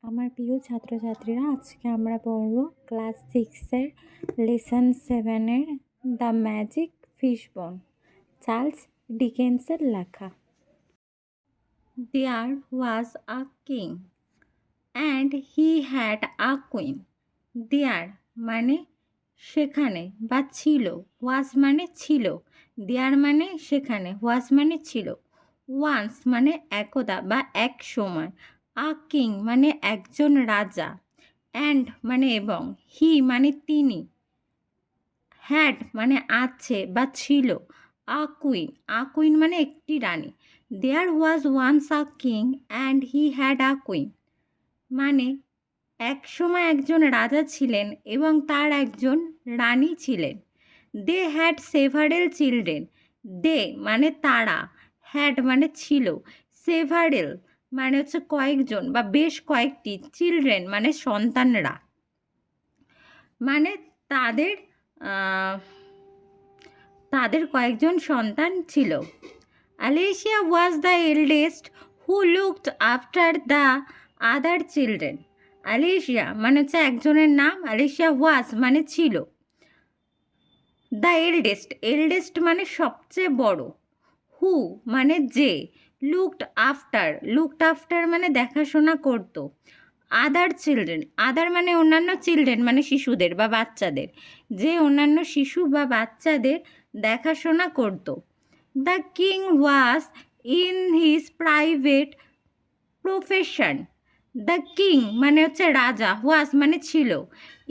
আমার প্রিয় ছাত্রছাত্রীরা, আজকে আমরা পড়ব ক্লাস 6-এর লেসন 7-এর দ্য ম্যাজিক ফিশবোন, চার্লস ডিকেন্সের লেখা। There was a king and he had a queen. There মানে সেখানে বা ছিল, was মানে ছিল, there মানে সেখানে, was মানে ছিল, once মানে একদা বা এক সময়, a king মানে একজন রাজা, and মানে এবং, he মানে তিনি, had মানে আছে বা ছিল, a queen মানে একটি রানী। There was once a king and he had a queen মানে এক সময় একজন রাজা ছিলেন এবং তার একজন রানী ছিলেন। দে হ্যাড সেভারেল চিলড্রেন, দে মানে তারা, হ্যাড মানে ছিল, সেভারেল মানে হচ্ছে কয়েকজন বা বেশ কয়েকটি, চিলড্রেন মানে সন্তানরা, মানে তাদের তাদের কয়েকজন সন্তান ছিল। Alicia was the eldest who looked after the other children. Alicia মানে হচ্ছে একজনের নাম, আলেশিয়া ওয়াজ মানে ছিল, দ্য এল্ডেস্ট মানে সবচেয়ে বড়, হু মানে যে, লুকড আফটার মানে দেখাশোনা করতো, আদার চিলড্রেন, আদার মানে অন্যান্য, চিলড্রেন মানে শিশুদের বা বাচ্চাদের, যে অন্যান্য শিশু বা বাচ্চাদের দেখাশোনা করতো। The king was in his private profession. The king মানে হচ্ছে রাজা, ওয়াজ মানে ছিল,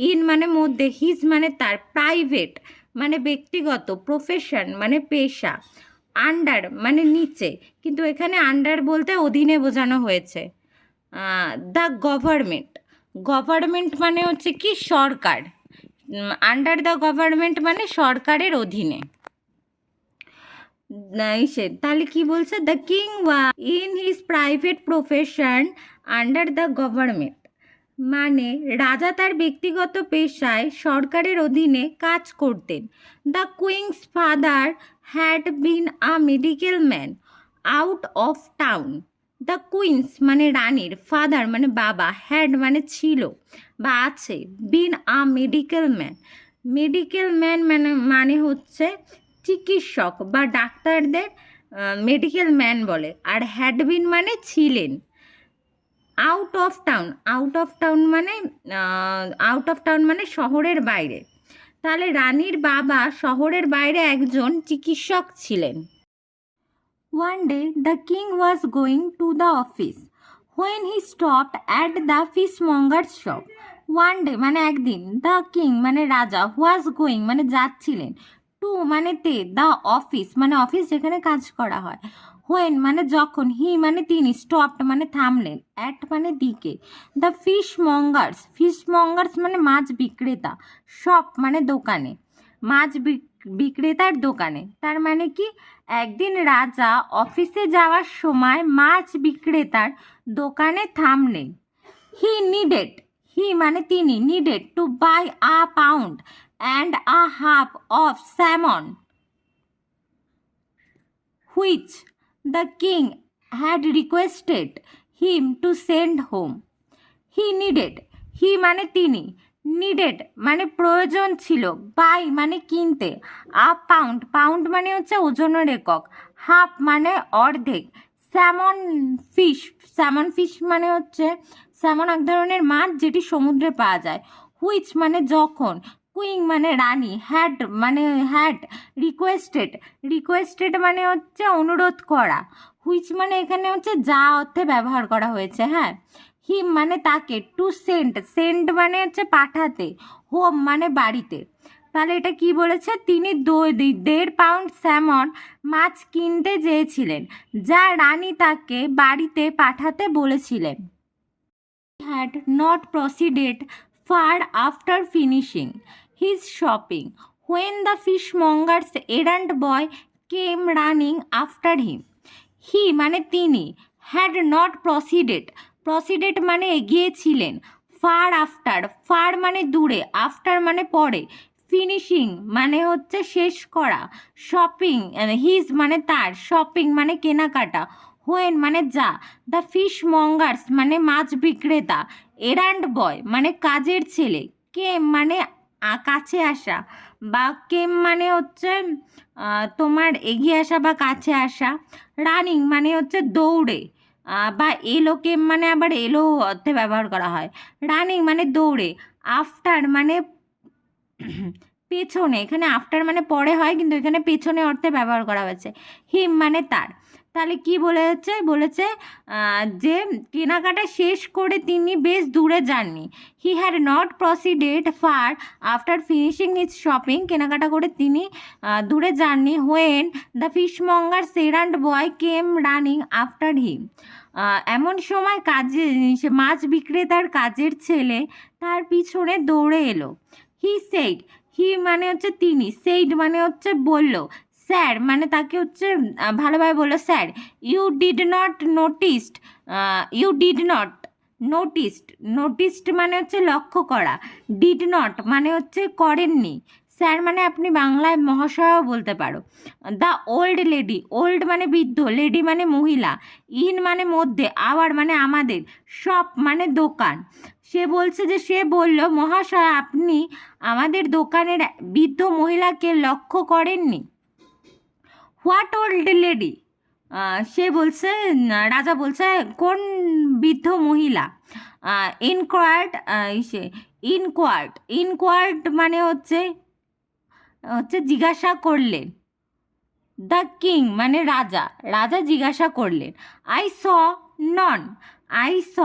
ইন মানে মধ্যে, হিজ মানে তার, প্রাইভেট মানে ব্যক্তিগত, প্রফেশন মানে পেশা, আন্ডার মানে নিচে, কিন্তু এখানে আন্ডার বলতে অধীনে বোঝানো হয়েছে। দ্য গভর্নমেন্ট মানে হচ্ছে কি সরকার, আন্ডার দ্য গভর্নমেন্ট মানে সরকারের অধীনে। তাহলে কি বলছে, the king was in his private profession under the government মানে রাজা তার ব্যক্তিগত পেশায় সরকারের অধীনে কাজ করতেন। The queen's father had been a medical man out of town. The queen's মানে রানীর, ফাদার মানে বাবা, হ্যাড মানে ছিল বা আছে, বিন আ মেডিকেল ম্যান মানে হচ্ছে চিকিৎসক বা ডাক্তারদের মেডিকেল ম্যান বলে, আর হ্যাড বিন মানে ছিলেন। আউট অফ টাউন মানে শহরের বাইরে, তাহলে রানীর বাবা শহরের বাইরে একজন চিকিৎসক ছিলেন। One day the king was going to the office when he stopped at the fishmonger's shop. One day মানে একদিন, the king মানে রাজা, was going মানে যাচ্ছিলেন, to মানে তে, the office মানে অফিস যেখানে কাজ করা হয়, when মানে যখন, he মানে তিনি, stopped মানে থামলেন, at মানে দিকে, the fishmongers মানে মাছ বিক্রেতা, shop মানে দোকানে, মাছ বিক্রেতার দোকানে। তার মানে কি, একদিন রাজা অফিসে যাওয়ার সময় মাছ বিক্রেতার দোকানে থামলেন। হি মানে তিনি, needed to buy a pound and a half of salmon which the king had requested him to send home. He মানে তিনি, নিডেড মানে প্রয়োজন ছিল, বাই মানে কিনতে, আ পাউন্ড মানে হচ্ছে ওজনের একক, হাফ মানে অর্ধেক, স্যামন ফিশ মানে হচ্ছে, স্যামন এক ধরনের মাছ যেটি সমুদ্রে পাওয়া যায়, হুইচ মানে যখন, কুইং মানে রানী, হ্যাড রিকোয়েস্টেড মানে হচ্ছে অনুরোধ করা, হুইচ মানে এখানে হচ্ছে যা অর্থে ব্যবহার করা হয়েছে। হ্যাঁ, হিম মানে তাকে, টু সেন্ড মানে হচ্ছে পাঠাতে, হোম মানে বাড়িতে। তাহলে এটা কি বলেছে, তিনি 1.5 পাউন্ড স্যামন মাছ কিনতে চেয়েছিলেন যা রানী তাকে বাড়িতে পাঠাতে বলেছিলেন। Had not proceeded far after finishing his shopping when the fishmonger's errand boy came running after him. He মানে তিনি, হ্যাড নট প্রসিডেড মানে এগিয়েছিলেন, ফার মানে দূরে, আফটার মানে পরে, ফিনিশিং মানে হচ্ছে শেষ করা, শপিং হিজ মানে তার, শপিং মানে কেনাকাটা, হোয়েন মানে যা, দ্য ফিশ মঙ্গার্স মানে মাছ বিক্রেতা, এরান্ড বয় মানে কাজের ছেলে, কেম মানে কাছে আসা, বা কেম মানে হচ্ছে তোমার এগিয়ে আসা বা কাছে আসা, রানিং মানে হচ্ছে দৌড়ে, বা এলো, কেম মানে আবার এলো অর্থে ব্যবহার করা হয়, রানিং মানে দৌড়ে, আফটার মানে পেছনে, এখানে আফটার মানে পরে হয় কিন্তু এখানে পেছনে অর্থে ব্যবহার করা হয়েছে, হিম মানে তার। তাহলে কি বলেছে, বলেছে যে কেনাকাটা শেষ করে তিনি বেশ দূরে যাননি, he had not proceeded far after finishing his shopping, কেনাকাটা করে তিনি দূরে যাননি, when the fishmonger errand boy came running after him, এমন সময় কাজে মাছ বিক্রেতার কাজের ছেলে তার পিছনে দৌড়ে এলো, হি সেইড, হি মানে হচ্ছে তিনি, সেইড মানে হচ্ছে বলল, স্যার মানে তাকে হচ্ছে ভালোভাবে বললো, sir you did not noticed, you did not noticed, noticed মানে হচ্ছে লক্ষ্য করা, ডিড নট মানে হচ্ছে করেননি, স্যার মানে আপনি বাংলায় মহাশয়ও বলতে পারো, দ্য ওল্ড লেডি, ওল্ড মানে বৃদ্ধ, লেডি মানে মহিলা, ইন মানে মধ্যে, আওয়ার মানে আমাদের, শপ মানে দোকান, সে বলছে যে সে বলল, মহাশয় আপনি আমাদের দোকানের বৃদ্ধ মহিলাকে লক্ষ্য করেননি। হোয়াট ওল্ড লেডি, সে বলছে, রাজা বলছে কোন বৃদ্ধ মহিলা, ইনকোয়ার্ড, সে ইনকোয়ার্ড, ইনকোয়ার্ড মানে হচ্ছে হচ্ছে জিজ্ঞাসা করলেন, দ্য কিং মানে রাজা, রাজা জিজ্ঞাসা করলেন, I saw non, I saw,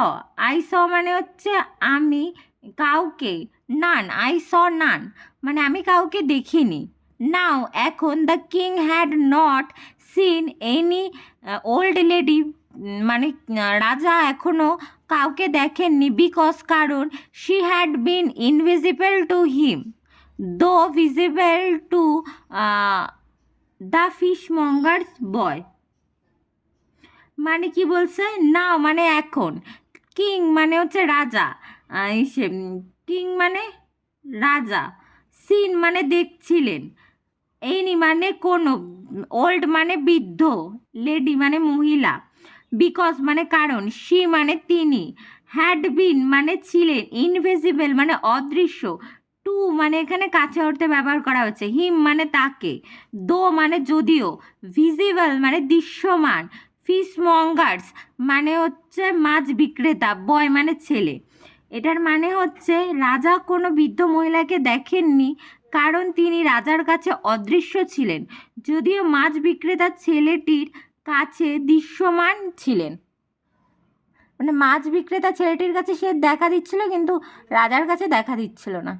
I saw মানে হচ্ছে আমি কাউকে, নান, আই স নান মানে আমি কাউকে দেখিনি, নাও এখন, the king had not seen any old lady মানে রাজা এখনও কাউকে দেখেননি, বিকজ কারণ she had been invisible to him, দো ভিজিবল টু দ্য ফিশমঙ্গার্স বয়, মানে কি বলছে, নাও মানে এখন, কিং মানে হচ্ছে রাজা, কিং মানে রাজা, সিন মানে দেখছিলেন, এনি মানে কোনো, ওল্ড মানে বৃদ্ধ, লেডি মানে মহিলা, বিকজ মানে কারণ, শি মানে তিনি, হ্যাড বিন মানে ছিলেন, ইনভিজিবল মানে অদৃশ্য, টু মানে এখানে কাছে অর্থে ব্যবহার করা হচ্ছে, হিম মানে তাকে, দো মানে যদিও, ভিজিবল মানে দৃশ্যমান, ফিশ মঙ্গার্স মানে হচ্ছে মাছ বিক্রেতা, বয় মানে ছেলে। এটার মানে হচ্ছে রাজা কোনো বৃদ্ধ মহিলাকে দেখেননি কারণ তিনি রাজার কাছে অদৃশ্য ছিলেন, যদিও মাছ বিক্রেতা ছেলেটির কাছে দৃশ্যমান ছিলেন, মানে মাছ বিক্রেতা ছেলেটির কাছে সে দেখা দিচ্ছিল কিন্তু রাজার কাছে দেখা দিচ্ছিল না।